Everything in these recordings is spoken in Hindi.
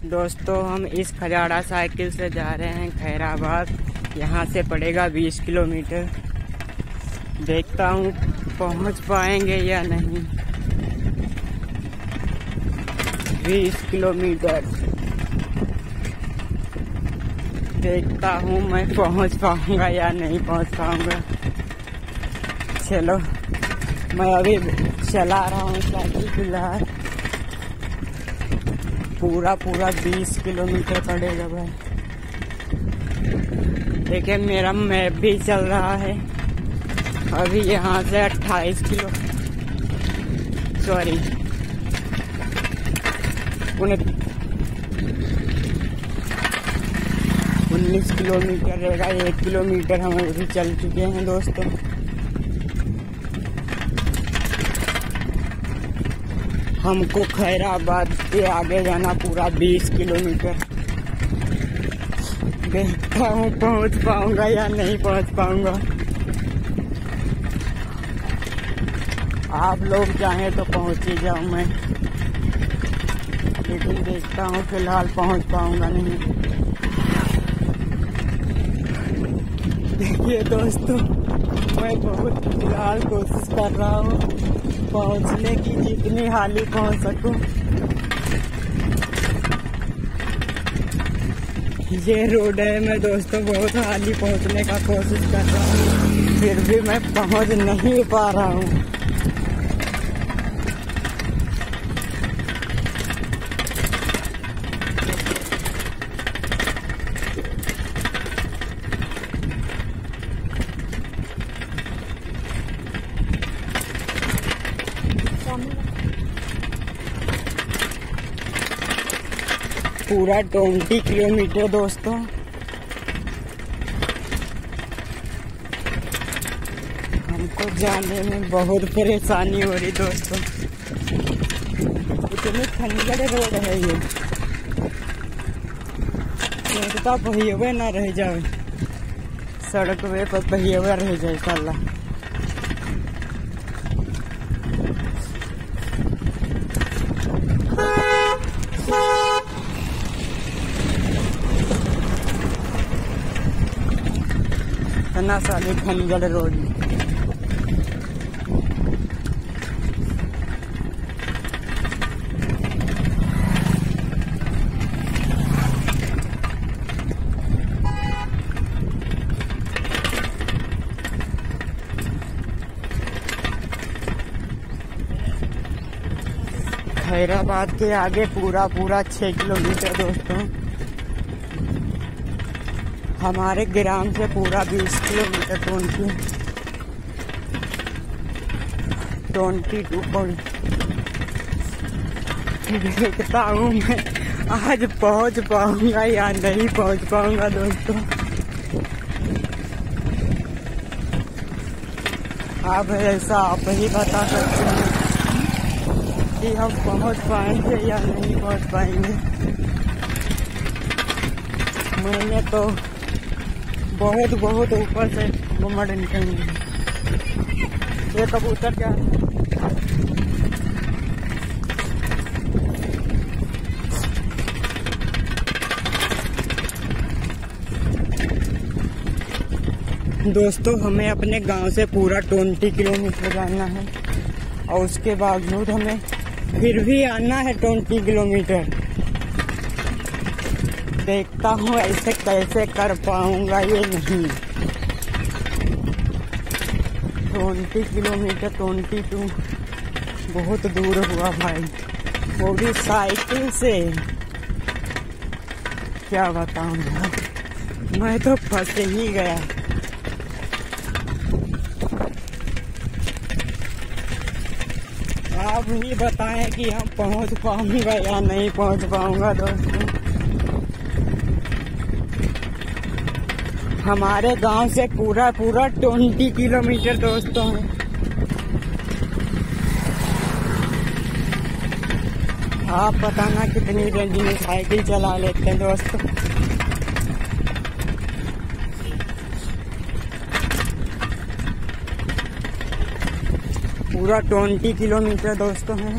दोस्तों हम इस खजाड़ा साइकिल से जा रहे हैं खैराबाद। यहाँ से पड़ेगा 20 किलोमीटर। देखता हूँ पहुँच पाएंगे या नहीं। 20 किलोमीटर देखता हूँ मैं पहुँच पाऊँगा या नहीं पहुँच पाऊँगा। चलो मैं अभी चला रहा हूँ साइकिल फिलहाल। पूरा 20 किलोमीटर पड़ेगा भाई। देखिए मेरा मैप भी चल रहा है। अभी यहाँ से 19 किलोमीटर रहेगा। 1 किलोमीटर हम अभी चल चुके हैं दोस्तों। हमको खैराबाद के आगे जाना पूरा 20 किलोमीटर। देखता हूँ पहुँच पाऊंगा या नहीं पहुँच पाऊंगा। आप लोग चाहें तो पहुँच ही जाऊँ मैं, लेकिन देखता हूँ फिलहाल पहुँच पाऊंगा नहीं। देखिए दोस्तों मैं बहुत फिलहाल कोशिश कर रहा हूँ पहुँचने की, जितनी हाली पहुँच सकूँ। ये रोड है, मैं दोस्तों बहुत हाली पहुँचने का कोशिश कर रहा हूँ, फिर भी मैं पहुँच नहीं पा रहा हूँ। पूरा 20 किलोमीटर दोस्तों। हमको जाने में बहुत परेशानी हो रही दोस्तों। इतनी खंजर रोड है ये, सोचता पहिए ना रह जाए सड़क वे पर, पहिए रह जाए साला। इतना सारी खंजर रोड। खैराबाद के आगे पूरा 6 किलोमीटर दोस्तों। हमारे ग्राम से पूरा 20 किलोमीटर 22 देखता हूँ मैं आज पहुँच पाऊंगा या नहीं पहुँच पाऊंगा दोस्तों। आप ऐसा आप ही बता सकते हैं कि हम पहुँच पाएंगे या नहीं पहुँच पाएंगे। मैंने तो बहुत ऊपर से घुमड़ निकलेंगे। ये कबूतर क्या दोस्तों, हमें अपने गांव से पूरा 20 किलोमीटर जाना है और उसके बावजूद हमें फिर भी आना है 20 किलोमीटर। देखता हूँ ऐसे कैसे कर पाऊंगा ये नहीं। 20 किलोमीटर 22 बहुत दूर हुआ भाई, वो भी साइकिल से। क्या बताऊँ यार, मैं तो फंस ही गया। आप ही बताएं कि हम पहुँच पाऊंगा या नहीं पहुँच पाऊंगा दोस्तों। हमारे गांव से पूरा 20 किलोमीटर दोस्तों है। आप बताना कितनी रेंज में साइकिल चला लेते हैं दोस्तों। पूरा 20 किलोमीटर दोस्तों है।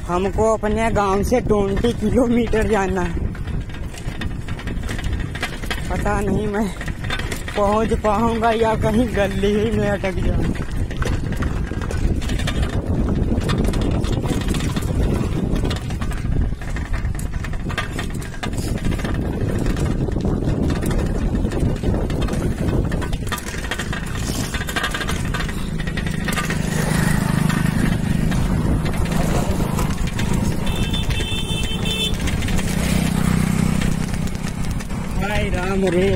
हमको अपने गांव से 20 किलोमीटर जाना है। पता नहीं मैं पहुंच पाऊंगा या कहीं गली ही में अटक जाऊं। हाय राम रे,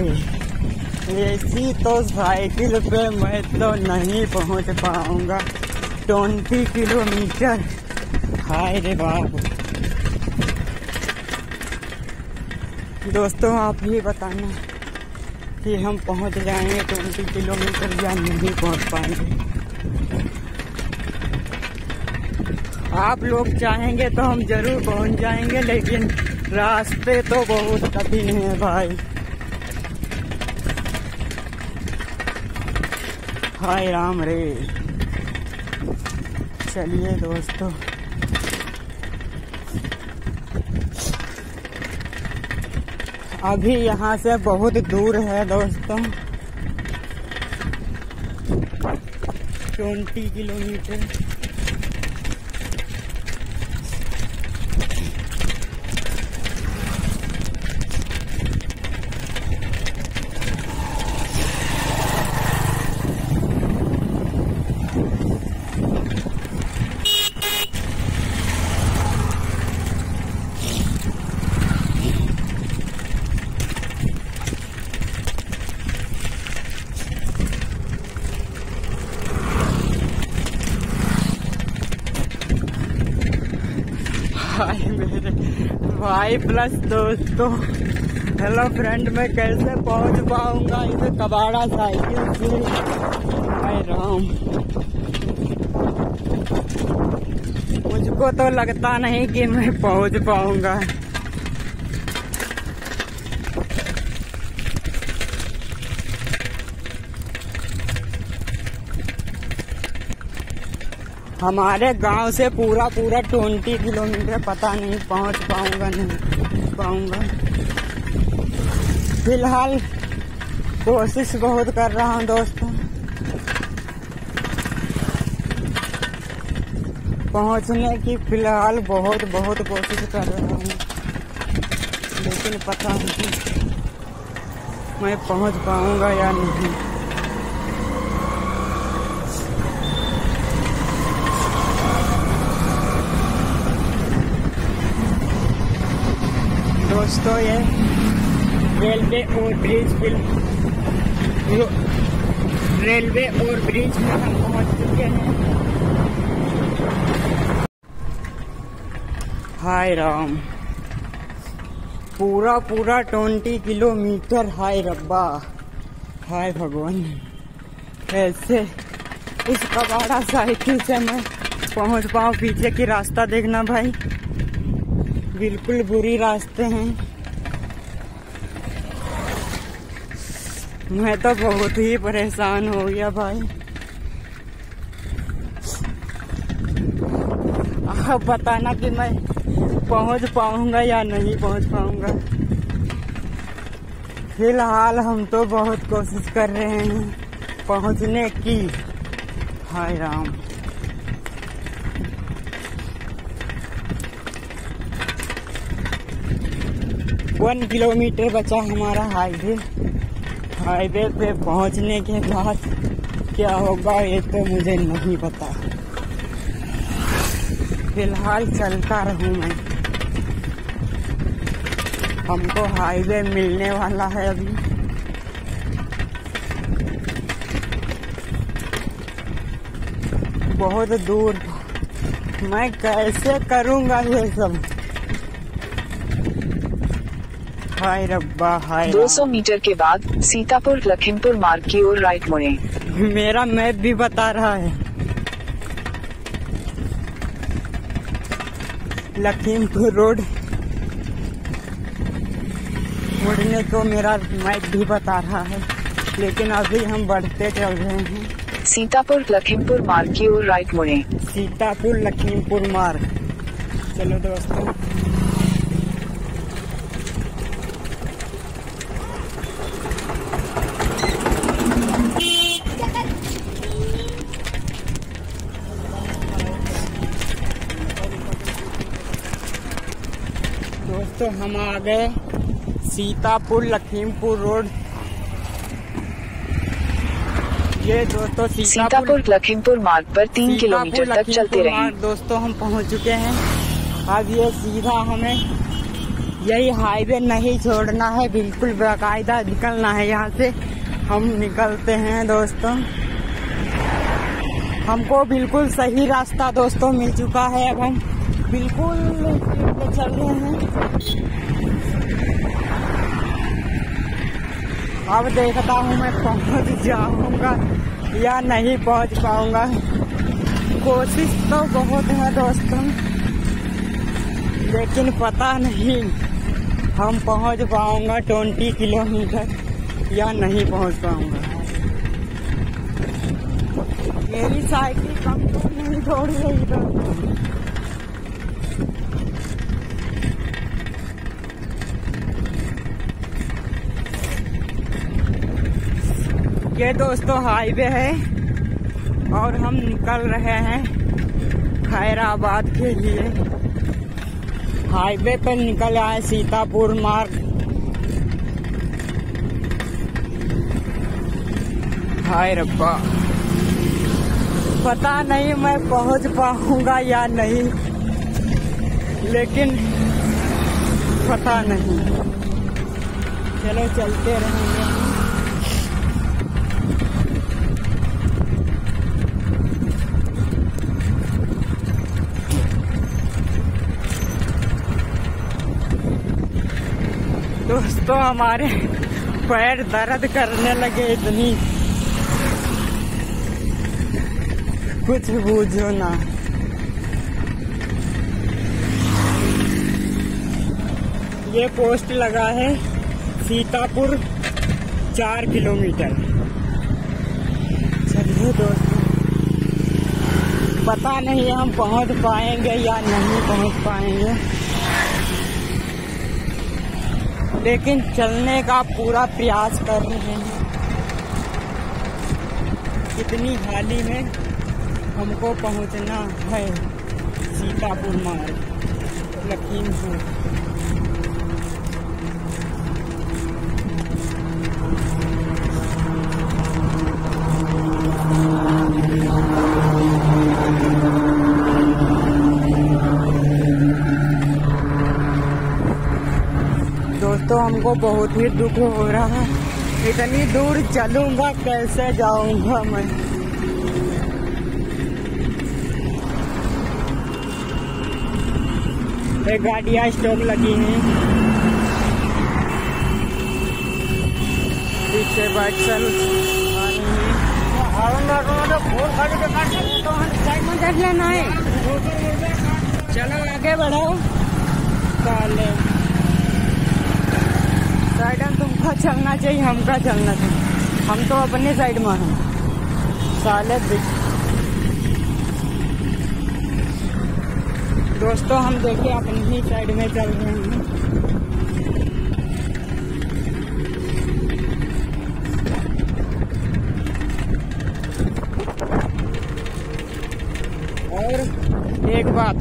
ऐसी तो साइकिल पे मैं तो नहीं पहुंच पाऊंगा 20 किलोमीटर। हाय रे बाप। दोस्तों आप ही बताना कि हम पहुंच जाएंगे 20 किलोमीटर या नहीं पहुंच पाएंगे। आप लोग चाहेंगे तो हम जरूर पहुंच जाएंगे, लेकिन रास्ते तो बहुत कठिन है भाई। हाय राम रे। चलिए दोस्तों, अभी यहाँ से बहुत दूर है दोस्तों, 20 किलोमीटर। मेरे भाई प्लस दोस्तों, हेलो फ्रेंड, मैं कैसे पहुंच पाऊंगा इस कबाड़ा साइकिल से? हाय राम, मुझको तो लगता नहीं कि मैं पहुंच पाऊंगा। हमारे गांव से पूरा 20 किलोमीटर, पता नहीं पहुंच पाऊंगा नहीं पाऊंगा। फिलहाल कोशिश बहुत कर रहा हूं दोस्तों, पहुंचने की फिलहाल बहुत कोशिश कर रहा हूं, लेकिन पता नहीं मैं पहुंच पाऊंगा या नहीं। दोस्तों ये रेलवे और ब्रिज में हम पहुंच चुके हैं। हाय राम, पूरा 20 किलोमीटर। हाय रब्बा, हाय भगवान, कैसे इस कबाड़ा साइकिल से मैं पहुंच पाऊं? पीछे की रास्ता देखना भाई, बिल्कुल बुरी रास्ते हैं। मैं तो बहुत ही परेशान हो गया भाई। आप बताना कि मैं पहुंच पाऊंगा या नहीं पहुंच पाऊंगा। फिलहाल हम तो बहुत कोशिश कर रहे हैं पहुंचने की। हाय राम, वन किलोमीटर बचा हमारा हाईवे पे पहुंचने के बाद क्या होगा ये तो मुझे नहीं पता। फिलहाल चलता रहूं मैं, हमको हाईवे मिलने वाला है अभी। बहुत दूर, मैं कैसे करूंगा ये सब? हाय रब्बा, हाय 200 मीटर के बाद सीतापुर लखीमपुर मार्ग की ओर राइट मुड़ें। मेरा मैप भी बता रहा है लखीमपुर रोड मुड़ने को, मेरा मैप भी बता रहा है, लेकिन अभी हम बढ़ते चल रहे हैं। सीतापुर लखीमपुर मार्ग की ओर राइट मुड़ें। सीतापुर लखीमपुर मार्ग, चलो दोस्तों, हम आ गए सीतापुर लखीमपुर रोड। ये दोस्तों सीतापुर लखीमपुर मार्ग पर 3 किलोमीटर तक चलते रहें। दोस्तों हम पहुंच चुके हैं। अब ये सीधा हमें यही हाईवे नहीं छोड़ना है, बिल्कुल बाकायदा निकलना है यहाँ से। हम निकलते हैं दोस्तों, हमको बिल्कुल सही रास्ता दोस्तों मिल चुका है। अब हम बिल्कुल चल रहे हैं। अब देखता हूँ मैं पहुँच जाऊँगा या नहीं पहुँच पाऊँगा। कोशिश तो बहुत है दोस्तों, लेकिन पता नहीं हम पहुँच पाऊँगा 20 किलोमीटर या नहीं पहुँच पाऊँगा। मेरी साइकिल कम तो नहीं दौड़ रही दोस्तों। ये दोस्तों हाईवे है और हम निकल रहे हैं खैराबाद के लिए। हाईवे पर निकल आए सीतापुर मार्ग। हाय रब्बा, पता नहीं मैं पहुंच पाऊंगा या नहीं, लेकिन पता नहीं। चलो चलते रहेंगे। दोस्तों हमारे पैर दर्द करने लगे इतनी, कुछ बूझो ना। ये पोस्ट लगा है सीतापुर 4 किलोमीटर। चलिए दोस्तों, पता नहीं हम पहुंच पाएंगे या नहीं पहुंच पाएंगे, लेकिन चलने का पूरा प्रयास कर रहे हैं। कितनी हाली में हमको पहुंचना है सीतापुर मार्ग लखीमपुर। दोस्तों हमको बहुत ही दुख हो रहा है, इतनी दूर चलूंगा कैसे जाऊंगा मैं। एक गाड़ियाँ स्टॉप लगी हैं, पीछे बाइक चल आ रही है। साइड में देख लेना है। चलो आगे बढ़ो। साले साइड में तुमका चलना चाहिए, हमका चलना चाहिए। हम तो अपने साइड में हैं। साले दोस्तों हम देखिए अपनी ही साइड में चल रहे हैं। और एक बात,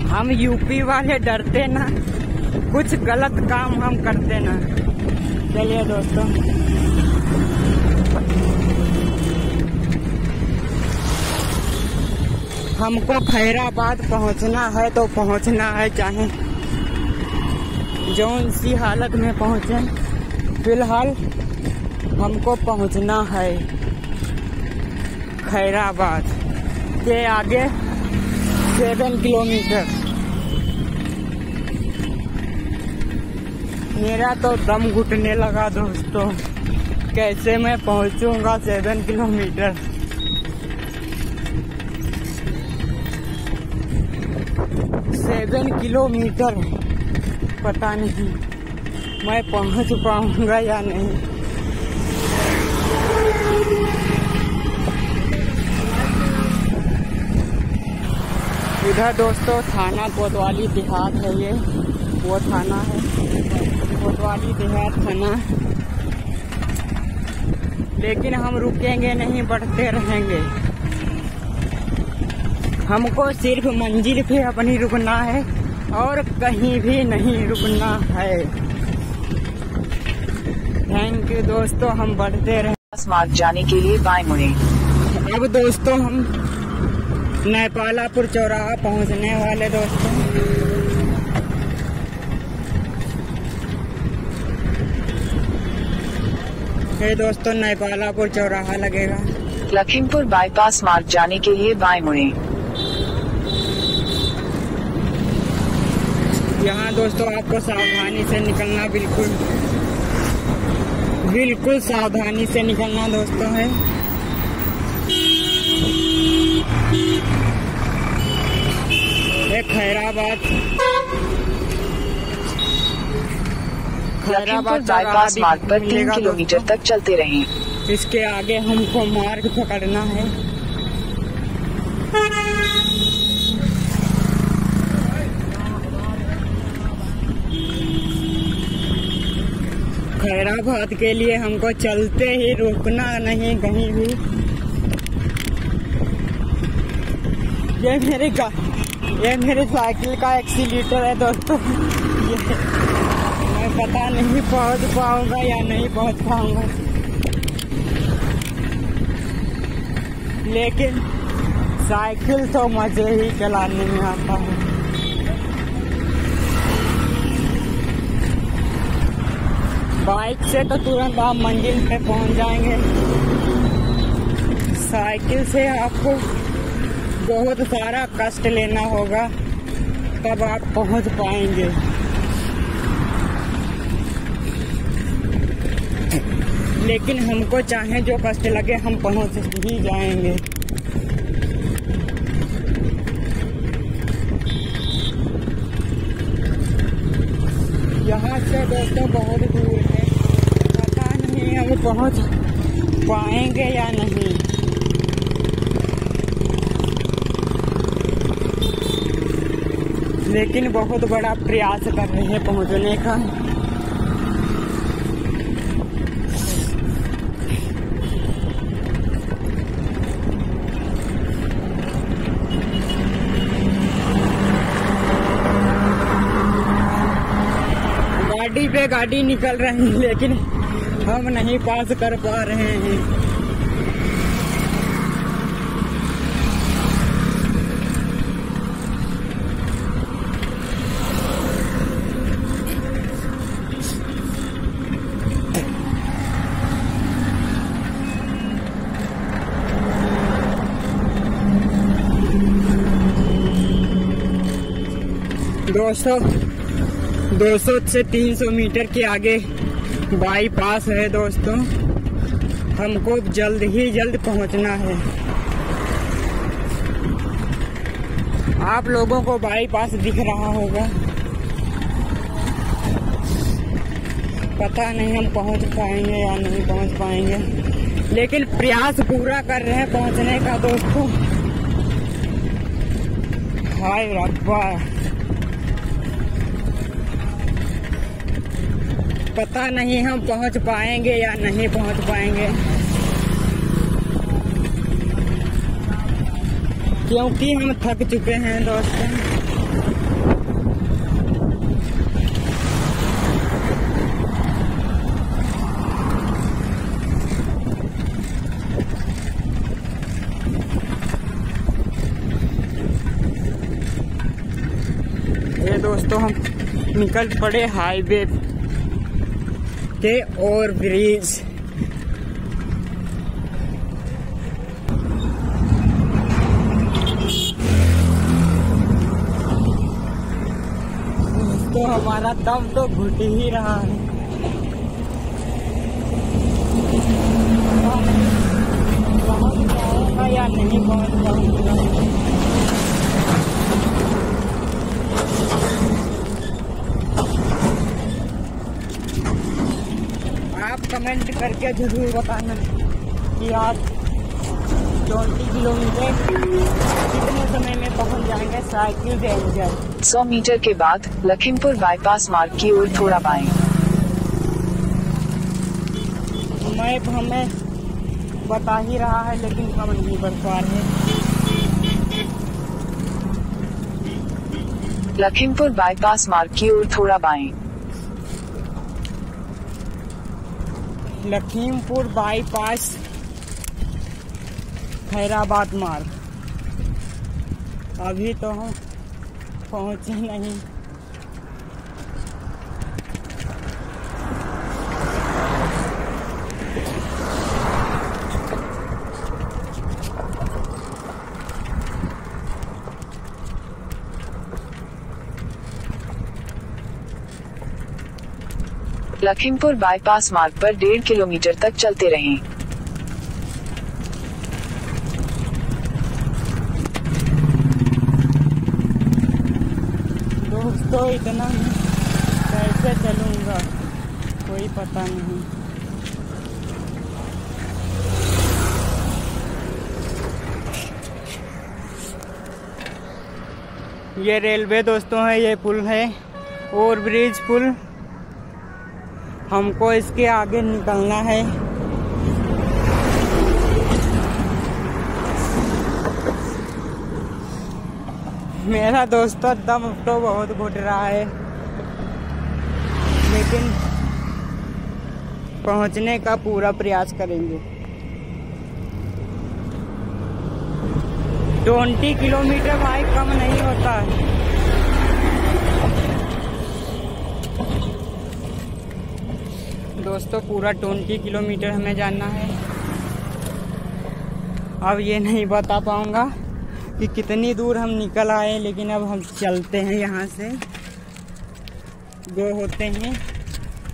हम यूपी वाले डरते ना, कुछ गलत काम हम करते ना। चलिए दोस्तों, हमको खैराबाद पहुंचना है तो पहुंचना है, चाहे जौन सी हालत में पहुंचे। फिलहाल हमको पहुंचना है खैराबाद के आगे 7 किलोमीटर। मेरा तो दम घुटने लगा दोस्तों, कैसे मैं पहुंचूंगा 7 किलोमीटर। किलोमीटर पता नहीं मैं पहुंच पाऊंगा या नहीं। इधर दोस्तों थाना कोतवाली देहात है, ये वो थाना है, कोतवाली देहात थाना। लेकिन हम रुकेंगे नहीं, बढ़ते रहेंगे। हमको सिर्फ मंजिल पे अपनी रुकना है और कहीं भी नहीं रुकना है। थैंक यू दोस्तों, हम बढ़ते रहे। मार्ग जाने के लिए बाएं मुड़ें। अब दोस्तों हम नेपालापुर चौराहा पहुंचने वाले दोस्तों। ये दोस्तों नेपालापुर चौराहा लगेगा। लखीमपुर बाईपास मार्ग जाने के लिए बाएं मुड़ें। यहाँ दोस्तों आपको सावधानी से निकलना, बिल्कुल सावधानी से निकलना दोस्तों है। ये खैराबाद बाईपास मार्ग पर 3 किलोमीटर तक चलते रहें। इसके आगे हमको मार्ग पकड़ना है। खैराबाद के लिए हमको चलते ही रुकना नहीं कहीं भी। ये मेरे साइकिल का एक्सीलेटर है दोस्तों। मैं पता नहीं पहुंच पाऊंगा या नहीं पहुंच पाऊंगा, लेकिन साइकिल तो मजे ही चलाने में आता है। बाइक से तो तुरंत आप मंजिल पे पहुंच जाएंगे, साइकिल से आपको बहुत सारा कष्ट लेना होगा, तब आप पहुंच पाएंगे। लेकिन हमको चाहे जो कष्ट लगे, हम पहुंच ही जाएंगे। यहाँ से दोस्तों बहुत दूर है, पता नहीं हम पहुंच पाएंगे या नहीं। लेकिन बहुत बड़ा प्रयास कर रहे हैं पहुंचने का। गाड़ी पे गाड़ी निकल रही है, लेकिन हम नहीं पास कर पा रहे हैं। दोस्तों 200 से 300 मीटर के आगे बाईपास है दोस्तों। हमको जल्द ही जल्द पहुंचना है। आप लोगों को बाईपास दिख रहा होगा, पता नहीं हम पहुंच पाएंगे या नहीं पहुंच पाएंगे, लेकिन प्रयास पूरा कर रहे हैं पहुंचने का दोस्तों। हाय रब्बा, पता नहीं हम पहुंच पाएंगे या नहीं पहुंच पाएंगे, क्योंकि हम थक चुके हैं दोस्तों। ये दोस्तों हम निकल पड़े हाईवे के ओवर ब्रिज। तो हमारा दम तो घुट ही रहा है। पहुंच पाऊंगा या नहीं पहुंच पाऊंगा, आप कमेंट करके जरूर बताना कि आप 20 किलोमीटर कितने समय में पहुंच जाएंगे साइकिल रेंजर। 100 मीटर के बाद लखीमपुर बाईपास मार्ग की ओर थोड़ा बाएं। मैप हमें बता ही रहा है लेकिन हम नहीं बढ़ पा रहे। लखीमपुर बाईपास मार्ग की ओर थोड़ा बाएं। लखीमपुर बाईपास खैराबाद मार्ग। अभी तो हम पहुंचे नहीं। लखीमपुर बाईपास मार्ग पर 1.5 किलोमीटर तक चलते रहें। दोस्तों इतना कैसे चलूंगा कोई पता नहीं। ये रेलवे दोस्तों है, ये पुल है ओवर ब्रिज पुल। हमको इसके आगे निकलना है। मेरा दोस्तों दम तो बहुत घुट रहा है लेकिन पहुंचने का पूरा प्रयास करेंगे। 20 किलोमीटर भाई कम नहीं होता है। दोस्तों पूरा 20 किलोमीटर हमें जाना है। अब ये नहीं बता पाऊंगा कि कितनी दूर हम निकल आए, लेकिन अब हम चलते हैं। यहाँ से गो होते हैं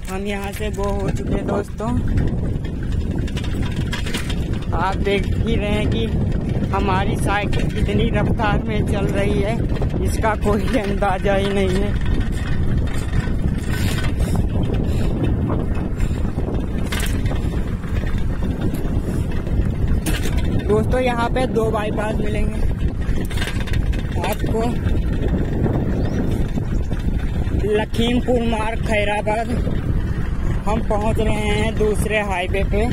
हम, यहाँ से गो हो चुके हैं दोस्तों। आप देख ही रहे हैं कि हमारी साइकिल कितनी रफ्तार में चल रही है, इसका कोई अंदाजा ही नहीं है। दोस्तों यहाँ पे 2 बाईपास मिलेंगे आपको। लखीमपुर मार्ग खैराबाद। हम पहुंच रहे हैं दूसरे हाईवे पे।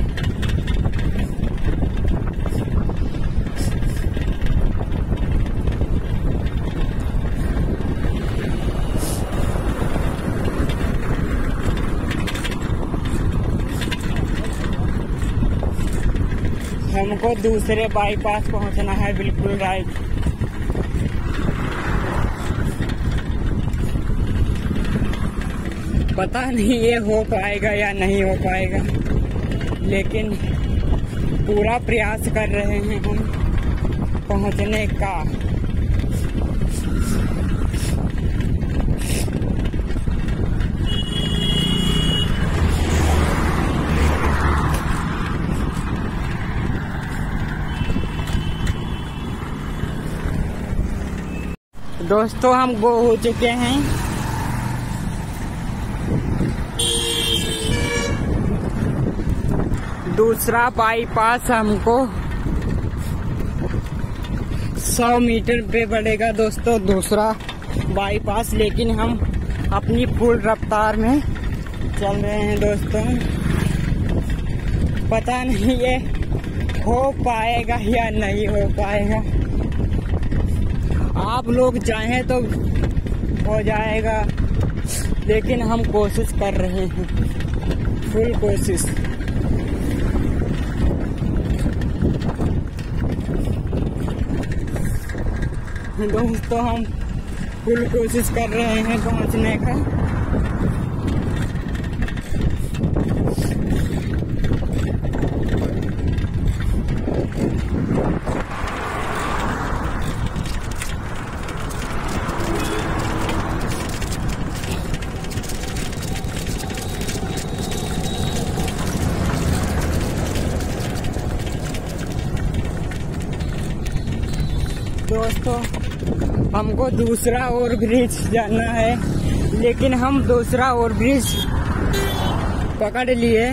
हमको दूसरे बाईपास पहुंचना है, बिल्कुल राइट। पता नहीं ये हो पाएगा या नहीं हो पाएगा, लेकिन पूरा प्रयास कर रहे हैं हम पहुंचने का। दोस्तों हम गो हो चुके हैं। दूसरा बाईपास हमको 100 मीटर पे पड़ेगा दोस्तों, दूसरा बाईपास। लेकिन हम अपनी फुल रफ्तार में चल रहे हैं दोस्तों। पता नहीं ये हो पाएगा या नहीं हो पाएगा। आप लोग चाहें तो हो जाएगा, लेकिन हम कोशिश कर रहे हैं, फुल कोशिश। दोस्तों हम फुल कोशिश कर रहे हैं पहुंचने का। दोस्तों हमको दूसरा ओवर ब्रिज जाना है, लेकिन हम दूसरा ओवर ब्रिज पकड़ लिए।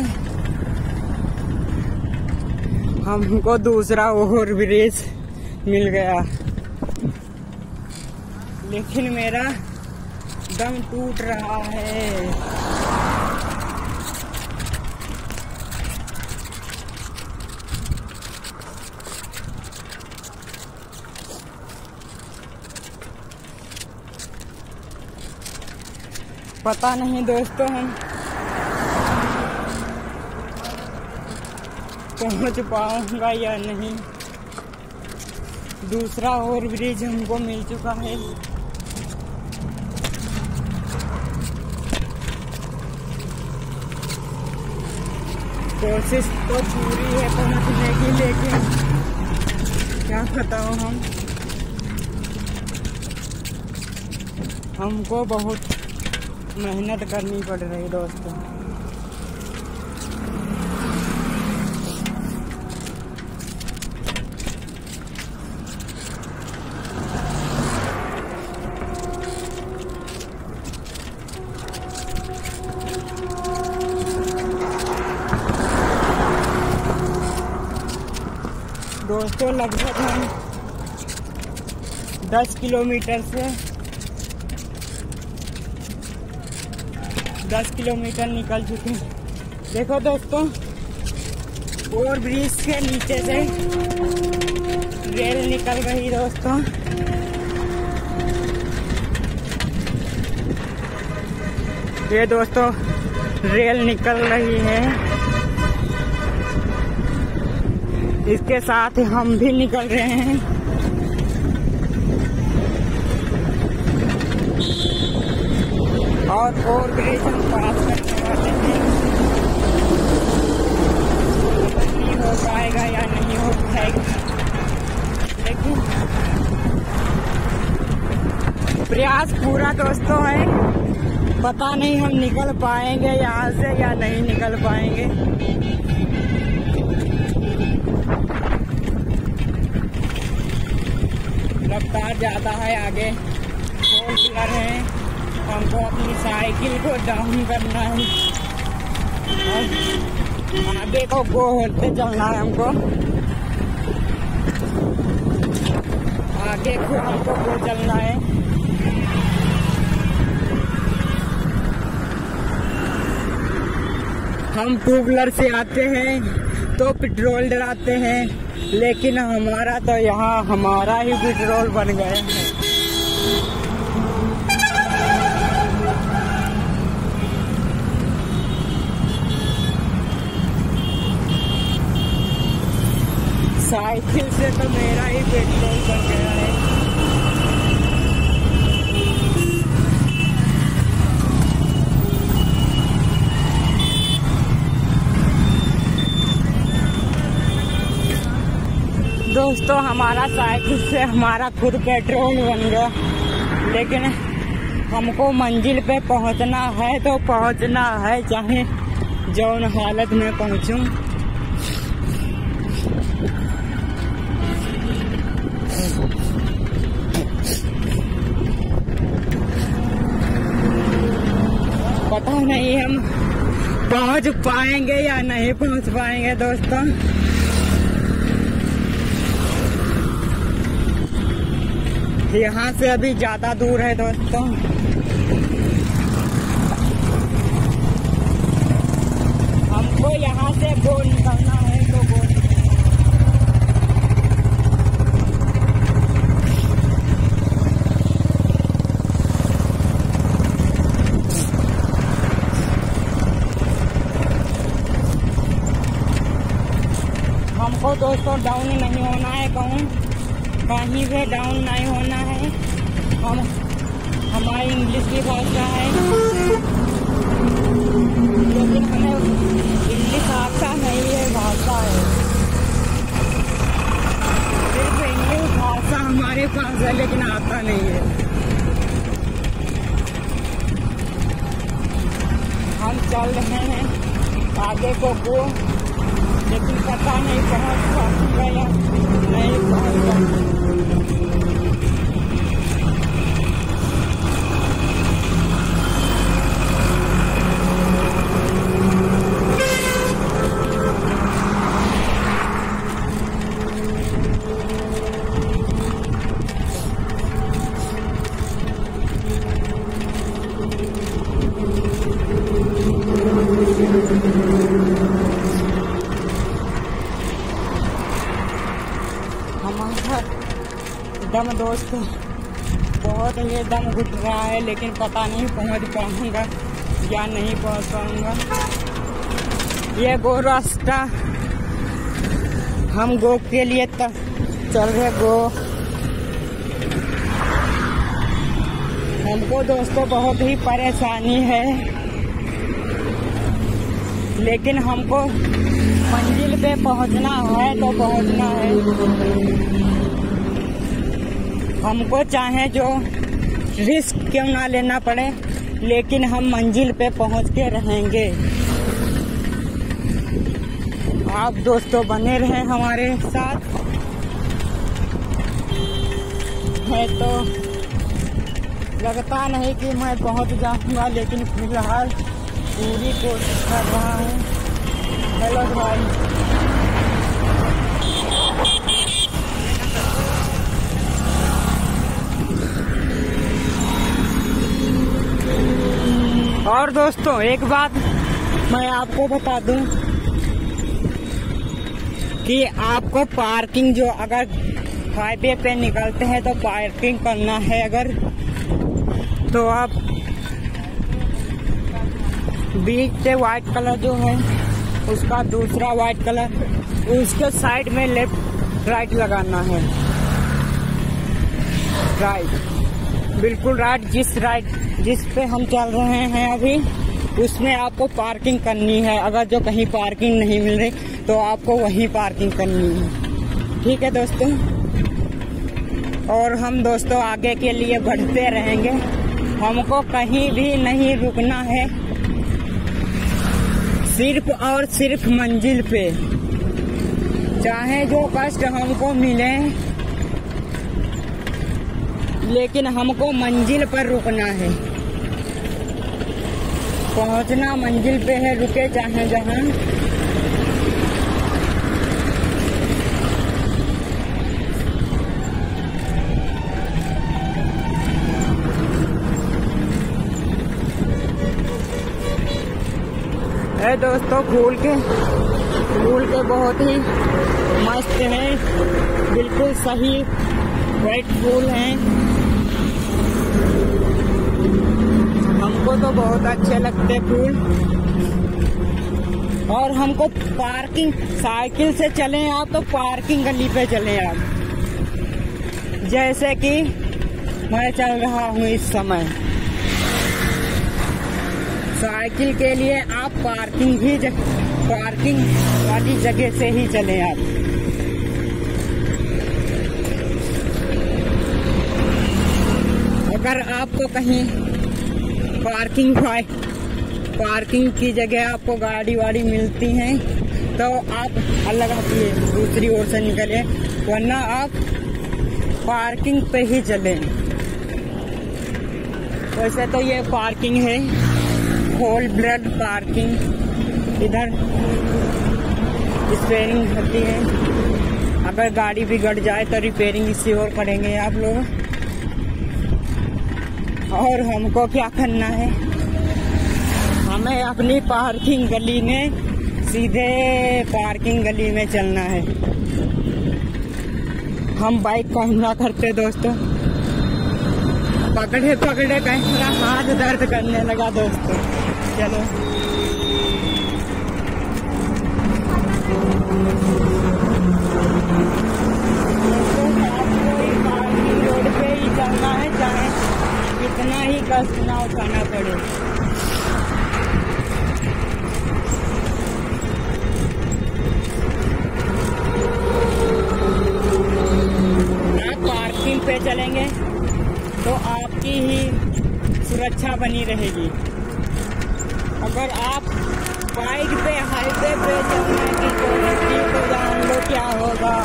हमको दूसरा ओवर ब्रिज मिल गया, लेकिन मेरा दम टूट रहा है। पता नहीं दोस्तों हम पहुंच पाऊंगा या नहीं। दूसरा ओवर ब्रिज हमको मिल चुका है। कोशिश तो पूरी है पहुंचने की, लेकिन क्या बताऊं हमको बहुत मेहनत करनी पड़ रही दोस्तों। दोस्तों लगभग हम 10 किलोमीटर से 10 किलोमीटर निकल चुके हैं। देखो दोस्तों, ओवर ब्रिज के नीचे से रेल निकल रही दोस्तों। ये दोस्तों रेल निकल रही है, इसके साथ हम भी निकल रहे हैं। और ओवर ब्रिज हम पास करने वाले हैं। नहीं हो पाएगा या नहीं हो पाएगा, लेकिन प्रयास पूरा दोस्तों है। पता नहीं हम निकल पाएंगे यहाँ से या नहीं निकल पाएंगे। रफ्तार ज्यादा है, आगे 4 व्हीलर है, हमको अपनी साइकिल को डाउन करना है और आगे को गो होते चलना है। हमको आगे को हमको गो चलना है। हम 2 व्हीलर से आते हैं तो पेट्रोल डलाते हैं, लेकिन हमारा तो यहाँ हमारा ही पेट्रोल बन गया है। साइकिल से तो मेरा ही पेट्रोल बन गया है। दोस्तों हमारा साइकिल से हमारा खुद पेट्रोल बन गया, लेकिन हमको मंजिल पे पहुंचना है तो पहुंचना है, चाहे जौन हालत में पहुंचूं। पता नहीं हम पहुंच पाएंगे या नहीं पहुंच पाएंगे दोस्तों। यहाँ से अभी ज्यादा दूर है दोस्तों। हमको यहाँ से गो निकलना है तो गो। हमको दोस्तों डाउन नहीं होना है, कहीं भी डाउन नहीं होना है। हमारी इंग्लिश की भाषा है, लेकिन हमें इंग्लिश आता नहीं है, भाषा है। सिर्फ इंग्लिश भाषा हमारे पास है, लेकिन आता नहीं है। हम चल रहे हैं आगे को गो, लेकिन पता नहीं पहुंच पाऊंगा या नहीं पहुंच। दम दोस्त बहुत ये दम घुट रहा है, लेकिन पता नहीं पहुंच पाऊंगा या नहीं पहुंच पाऊंगा। ये वो रास्ता हम गो के लिए चल रहे गो। हमको दोस्तों बहुत ही परेशानी है, लेकिन हमको मंजिल पे पहुंचना है तो पहुंचना है। हमको चाहे जो रिस्क क्यों ना लेना पड़े, लेकिन हम मंजिल पे पहुंच के रहेंगे। आप दोस्तों बने रहें हमारे साथ। है तो लगता नहीं कि मैं पहुंच जाऊंगा, लेकिन फिलहाल पूरी कोशिश कर रहा हूँ। हेलो भाई, और दोस्तों एक बात मैं आपको बता दूं कि आपको पार्किंग जो अगर हाईवे पे निकलते हैं तो पार्किंग करना है, अगर तो आप बीच से व्हाइट कलर जो है उसका दूसरा व्हाइट कलर उसके साइड में लेफ्ट राइट लगाना है। राइट, बिल्कुल राइट। जिस पे हम चल रहे हैं अभी उसमें आपको पार्किंग करनी है। अगर जो कहीं पार्किंग नहीं मिल रही तो आपको वहीं पार्किंग करनी है। ठीक है दोस्तों, और हम दोस्तों आगे के लिए बढ़ते रहेंगे। हमको कहीं भी नहीं रुकना है, सिर्फ और सिर्फ मंजिल पे। चाहे जो कष्ट हमको मिले, लेकिन हमको मंजिल पर रुकना है। पहुंचना मंजिल पे है, रुके चाहे जहां। है दोस्तों, फूल के बहुत ही मस्त है, बिल्कुल सही वाइट फूल हैं। हमको तो बहुत अच्छे लगते फूल। और हमको पार्किंग, साइकिल से चलें आप तो पार्किंग गली पे चलें आप। जैसे कि मैं चल रहा हूँ इस समय, साइकिल के लिए आप पार्किंग वाली जगह से ही चलें आप। अगर आपको कहीं पार्किंग की जगह आपको गाड़ी वाड़ी मिलती है तो आप अलग दूसरी ओर से निकलें, वरना आप पार्किंग पे ही चलें। वैसे तो ये पार्किंग है, होल ब्लड पार्किंग। इधर रिपेयरिंग होती है, अगर गाड़ी बिगड़ जाए तो रिपेयरिंग इसी और करेंगे आप लोग। और हमको क्या करना है, हमें अपनी पार्किंग गली में, सीधे पार्किंग गली में चलना है। हम बाइक का हमला करते दोस्तों, पकड़े मेरा हाथ दर्द करने लगा दोस्तों। चलो रोड पे ही चलना है, चाहे कितना ही कष्ट ना उठाना पड़े। आप पार्किंग पे चलेंगे तो आपकी ही सुरक्षा बनी रहेगी। अगर आप बाइक पे हाईवे पे चलने की कोशिश की तो जान लो क्या होगा।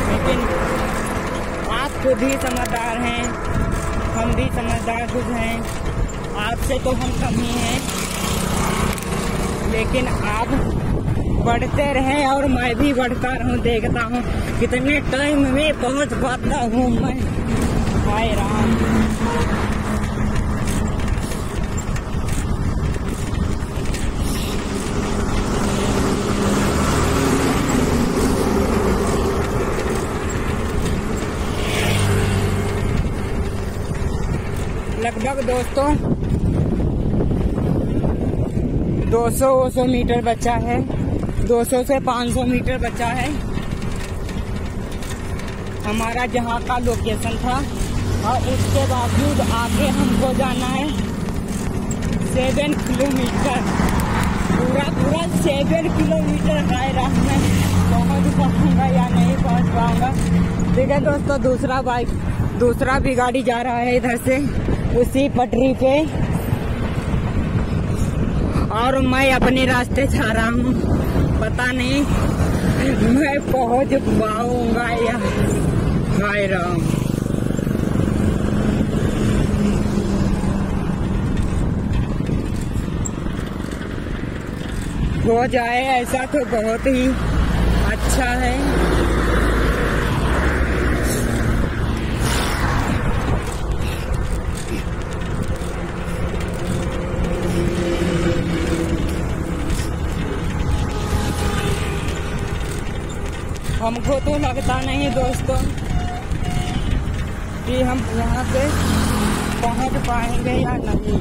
लेकिन आप खुद ही समझदार हैं, हम भी समझदार खुद हैं, आपसे तो हम कम ही हैं। लेकिन आप बढ़ते रहें और मैं भी बढ़ता रहूं, देखता हूं कितने टाइम में पहुंच पाता हूं मैं। हाय राम, लगभग दोस्तों 200 मीटर बचा है, 200 से 500 मीटर बचा है हमारा जहाँ का लोकेशन था। और उसके बावजूद आगे हमको जाना है 7 किलोमीटर, पूरा 7 किलोमीटर हाई राह में पहुँच पाऊंगा या नहीं पहुँच पाऊंगा। देखिए दोस्तों, दूसरा भी गाड़ी जा रहा है इधर से उसी पटरी पे, और मैं अपने रास्ते जा रहा हूँ। पता नहीं मैं पहुँच पाऊंगा या हाय राम। हो जाए ऐसा तो बहुत ही अच्छा है। हमको तो लगता नहीं दोस्तों कि हम यहाँ से पहुँच पाएंगे या नहीं।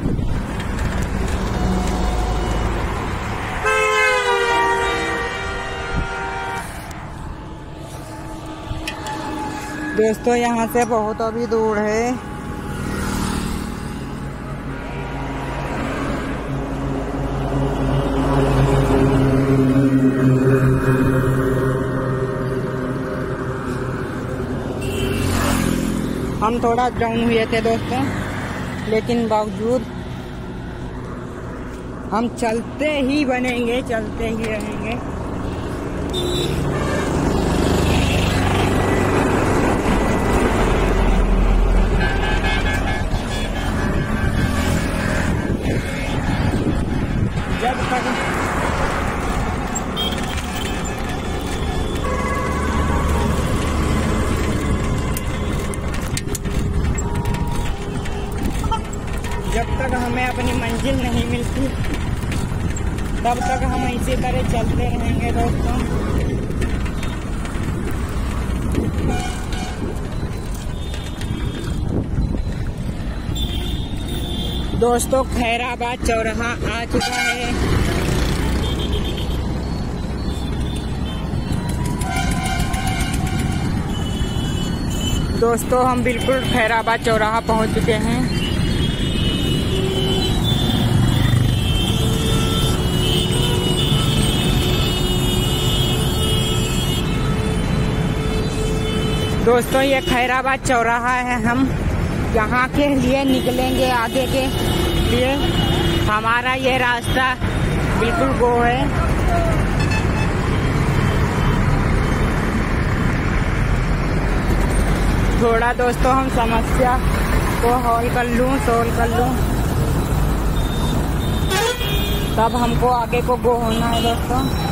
दोस्तों यहाँ से बहुत अभी दूर है। हम थोड़ा डाउन हुए थे दोस्तों, लेकिन बावजूद हम चलते ही बनेंगे, चलते ही रहेंगे। जब तक हमें अपनी मंजिल नहीं मिलती तब तक हम इसी तरह चलते रहेंगे दोस्तों। दोस्तों खैराबाद चौराहा आ चुका है। दोस्तों हम बिल्कुल खैराबाद चौराहा पहुंच चुके हैं। दोस्तों ये खैराबाद चौराहा है। हम यहाँ के लिए निकलेंगे आगे के लिए। हमारा ये रास्ता बिल्कुल गो है। थोड़ा दोस्तों हम समस्या को सोल्व कर लूँ तब हमको आगे को गो होना है दोस्तों।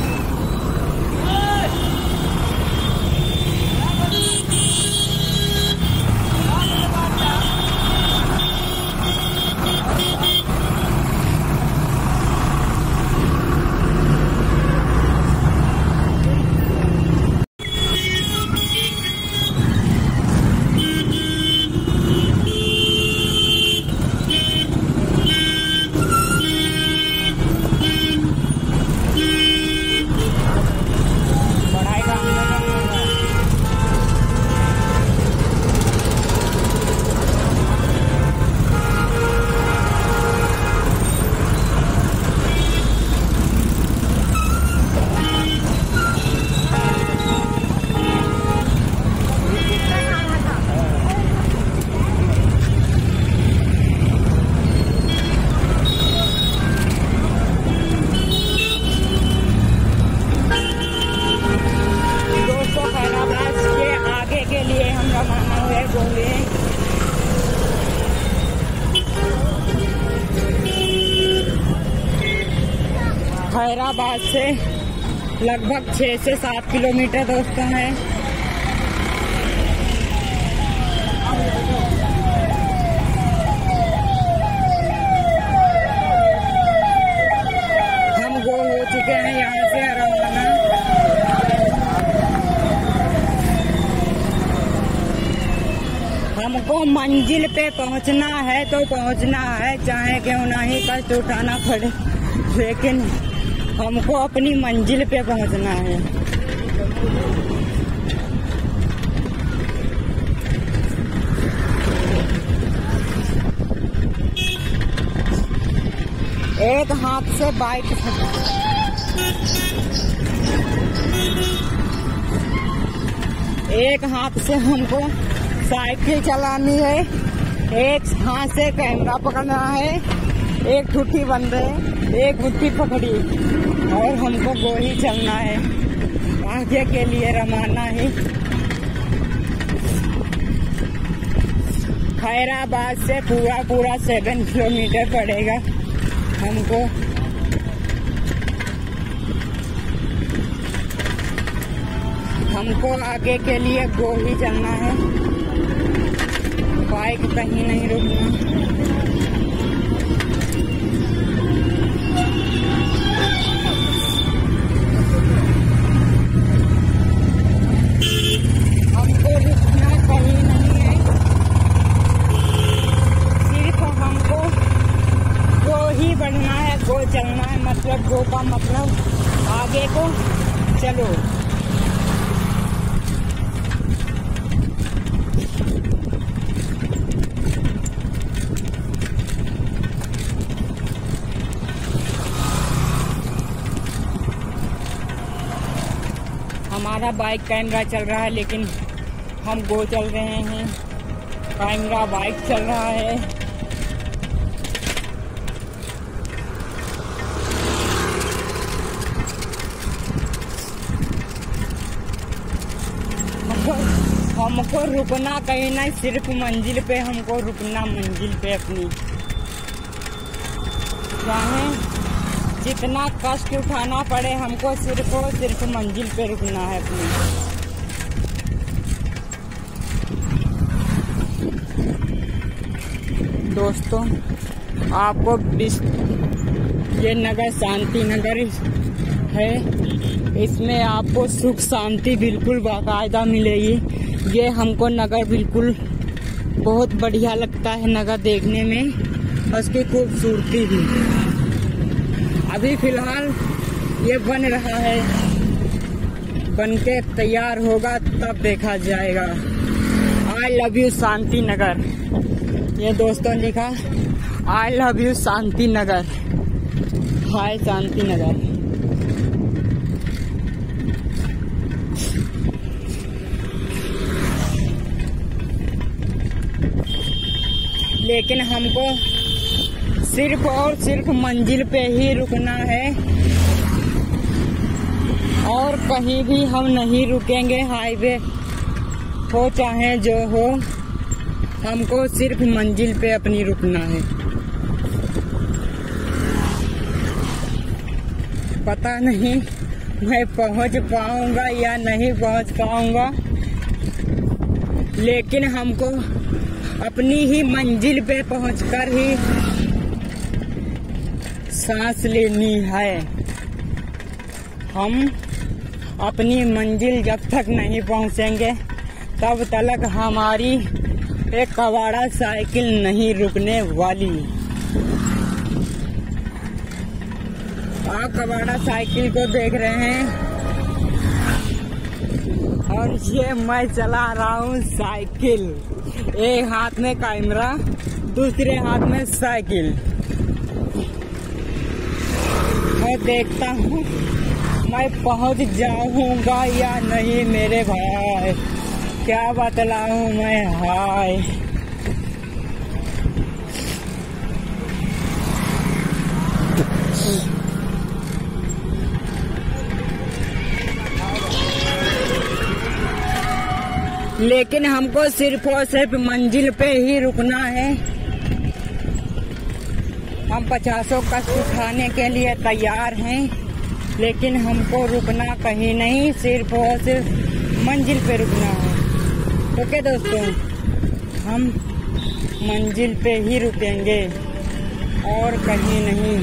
खैराबाद से लगभग 6 से 7 किलोमीटर दोस्तों है। हम गो हो चुके हैं यहाँ से रवाना। हमको मंजिल पे पहुंचना है तो पहुंचना है, चाहे क्यों ना ही कष्ट उठाना पड़े, लेकिन हमको अपनी मंजिल पे पहुंचना है। एक हाथ से बाइक, एक हाथ से हमको साइकिल चलानी है, एक हाथ से कैमरा पकड़ना है, एक ठुठी बंद है, एक मुट्ठी पकड़ी और हमको गोली चलना है, आगे के लिए रवाना है। खैराबाद से पूरा 7 किलोमीटर पड़ेगा हमको। हमको आगे के लिए गोली चलना है, बाइक कहीं नहीं रुकना। हमको रुकना कहीं नहीं है, सिर्फ हमको गो ही बढ़ना है, गो चलना है। मतलब गो का मतलब आगे को चलो। हमारा बाइक कैमरा चल रहा है, लेकिन हम गो चल रहे हैं, कैमरा बाइक चल रहा है। हमको रुकना कहीं नहीं, सिर्फ मंजिल पे हमको रुकना, मंजिल पे अपनी। चाहे जितना कष्ट उठाना पड़े, हमको सिर्फ मंजिल पे रुकना है अपनी। दोस्तों, आपको ये नगर शांति नगर है, इसमें आपको सुख शांति बिल्कुल बाकायदा मिलेगी। ये हमको नगर बिल्कुल बहुत बढ़िया लगता है, नगर देखने में, उसकी खूबसूरती भी। अभी फिलहाल ये बन रहा है, बन के तैयार होगा तब देखा जाएगा। I love you Shanti Nagar, ये दोस्तों लिखा I love you Shanti Nagar, हाय शांति नगर। लेकिन हमको सिर्फ और सिर्फ मंजिल पे ही रुकना है, और कहीं भी हम नहीं रुकेंगे। हाईवे हो चाहे जो हो, हमको सिर्फ मंजिल पे अपनी रुकना है। पता नहीं मैं पहुंच पाऊंगा या नहीं पहुंच पाऊंगा, लेकिन हमको अपनी ही मंजिल पे पहुंचकर ही सांस लेनी है। हम अपनी मंजिल जब तक नहीं पहुंचेंगे, तब तक हमारी एक कबाड़ा साइकिल नहीं रुकने वाली। आप कबाड़ा साइकिल को देख रहे हैं, और ये मैं चला रहा हूँ साइकिल। एक हाथ में कैमरा, दूसरे हाथ में साइकिल। मैं देखता हूँ मैं पहुँच जाऊंगा या नहीं मेरे भाई, क्या बतलाऊं मैं। हाय लेकिन हमको सिर्फ और सिर्फ मंजिल पे ही रुकना है। हम 50 कष्ट उठाने के लिए तैयार हैं, लेकिन हमको रुकना कहीं नहीं, सिर्फ और सिर्फ मंजिल पे रुकना है। ओके दोस्तों, हम मंजिल पे ही रुकेंगे और कहीं नहीं।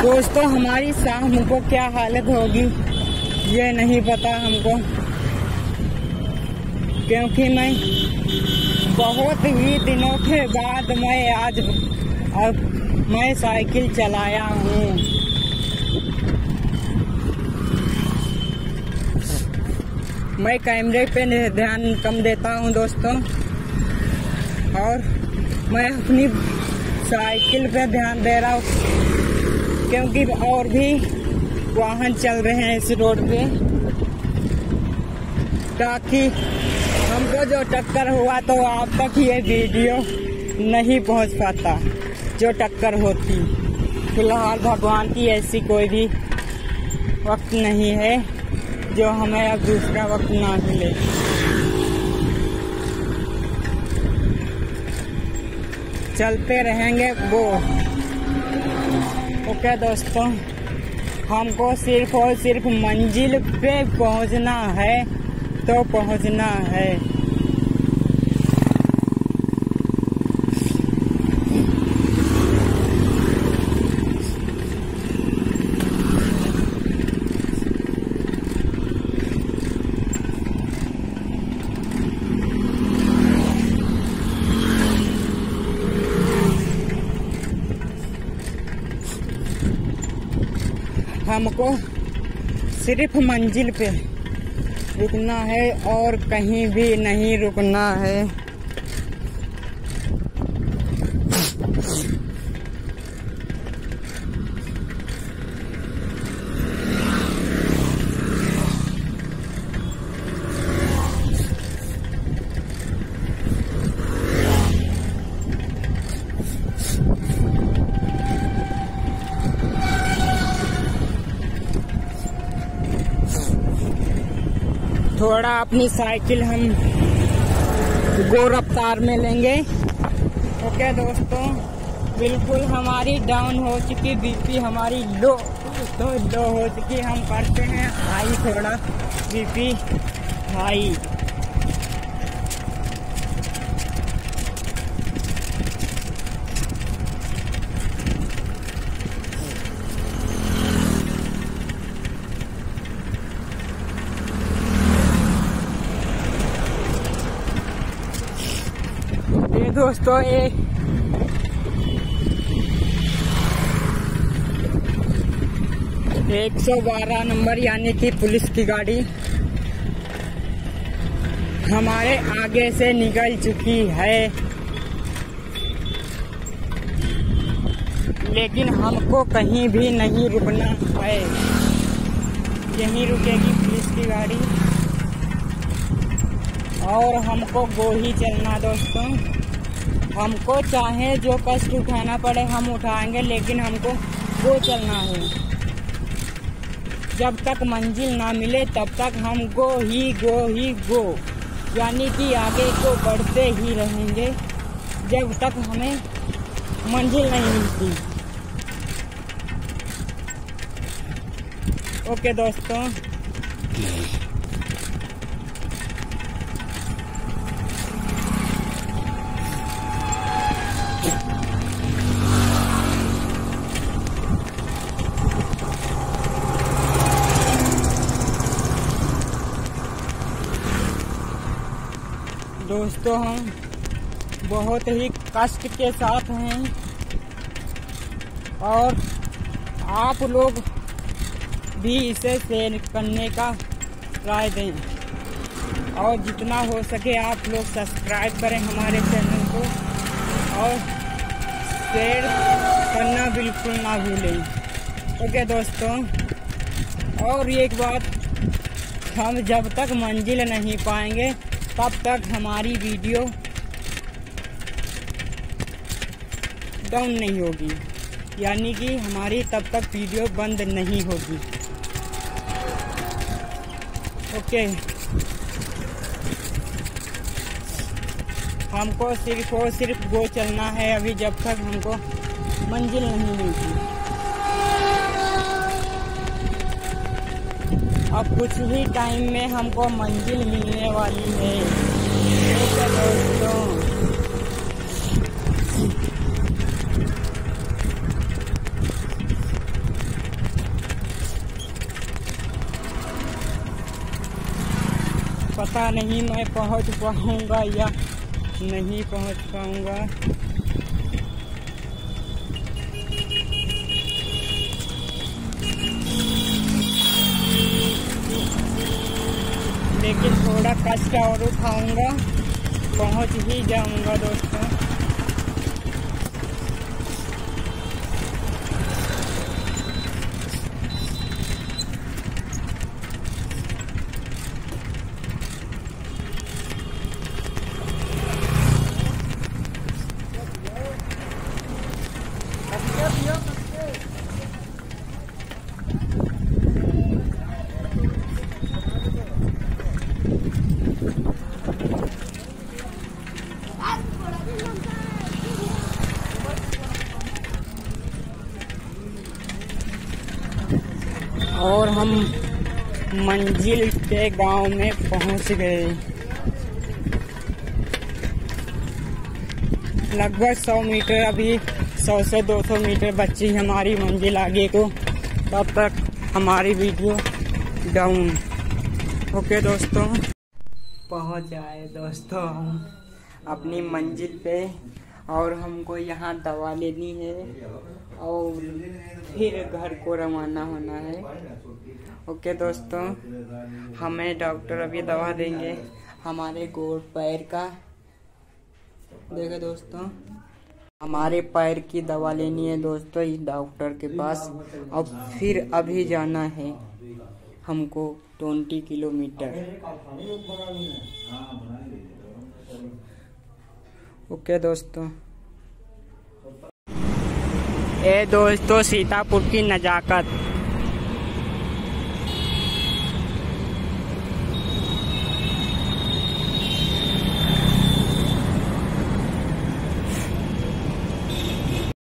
दोस्तों हमारी शाम को क्या हालत होगी ये नहीं पता हमको, क्योंकि मैं बहुत ही दिनों के बाद मैं साइकिल चलाया हूँ। मैं कैमरे पे ध्यान कम देता हूँ दोस्तों, और मैं अपनी साइकिल पे ध्यान दे रहा हूँ, क्योंकि और भी वाहन चल रहे हैं इस रोड पे, ताकि हमको जो टक्कर हुआ तो आप तक ये वीडियो नहीं पहुंच पाता जो टक्कर होती। फिलहाल भगवान की ऐसी कोई भी वक्त नहीं है जो हमें अब दूसरा वक्त ना मिले। चलते रहेंगे वो। ओके दोस्तों, हमको सिर्फ और सिर्फ मंजिल पे पहुंचना है तो पहुंचना है। हमको सिर्फ मंजिल पे रुकना है और कहीं भी नहीं रुकना है। थोड़ा अपनी साइकिल हम गो रफ्तार में लेंगे। ओके दोस्तों, बिल्कुल हमारी डाउन हो चुकी, बीपी हमारी लो हो चुकी। हम करते हैं हाई, थोड़ा बीपी हाई। दोस्तों 112 नंबर यानी कि पुलिस की गाड़ी हमारे आगे से निकल चुकी है, लेकिन हमको कहीं भी नहीं रुकना है। यहीं रुकेगी पुलिस की गाड़ी और हमको गो ही चलना दोस्तों। हमको चाहे जो कष्ट उठाना पड़े हम उठाएंगे, लेकिन हमको गो चलना है। जब तक मंजिल ना मिले तब तक हम गो ही गो, यानी कि आगे को बढ़ते ही रहेंगे जब तक हमें मंजिल नहीं मिलती। ओके दोस्तों, हम बहुत ही कष्ट के साथ हैं और आप लोग भी इसे शेयर करने का राय दें, और जितना हो सके आप लोग सब्सक्राइब करें हमारे चैनल को और शेयर करना बिल्कुल ना भूलें। ओके दोस्तों, और एक बात, हम जब तक मंजिल नहीं पाएंगे तब तक हमारी वीडियो डाउन नहीं होगी, यानी कि हमारी तब तक वीडियो बंद नहीं होगी। ओके, हमको सिर्फ और सिर्फ गो चलना है अभी, जब तक हमको मंजिल नहीं मिलती। अब कुछ ही टाइम में हमको मंजिल मिलने वाली है। ओके दोस्तों, पता नहीं मैं पहुंच पाऊंगा या नहीं पहुंच पाऊंगा। लेकिन थोड़ा कष्ट और उठाऊंगा, पहुंच ही जाऊंगा दोस्तों। और हम मंजिल के गांव में पहुंच गए। लगभग 100 मीटर, अभी 100 से 200 मीटर बची हमारी मंजिल आगे को। तब तक हमारी वीडियो डाउन। ओके दोस्तों, पहुंच आए दोस्तों हम अपनी मंजिल पे, और हमको यहाँ दवा लेनी है और फिर घर को रवाना होना है। ओके दोस्तों, हमें डॉक्टर अभी दवा देंगे हमारे गोड़ पैर का। देखो दोस्तों, हमारे पैर की दवा लेनी है दोस्तों इस डॉक्टर के पास, और फिर अभी जाना है हमको 20 किलोमीटर। ओके दोस्तों, ये दोस्तों सीतापुर की नजाकत।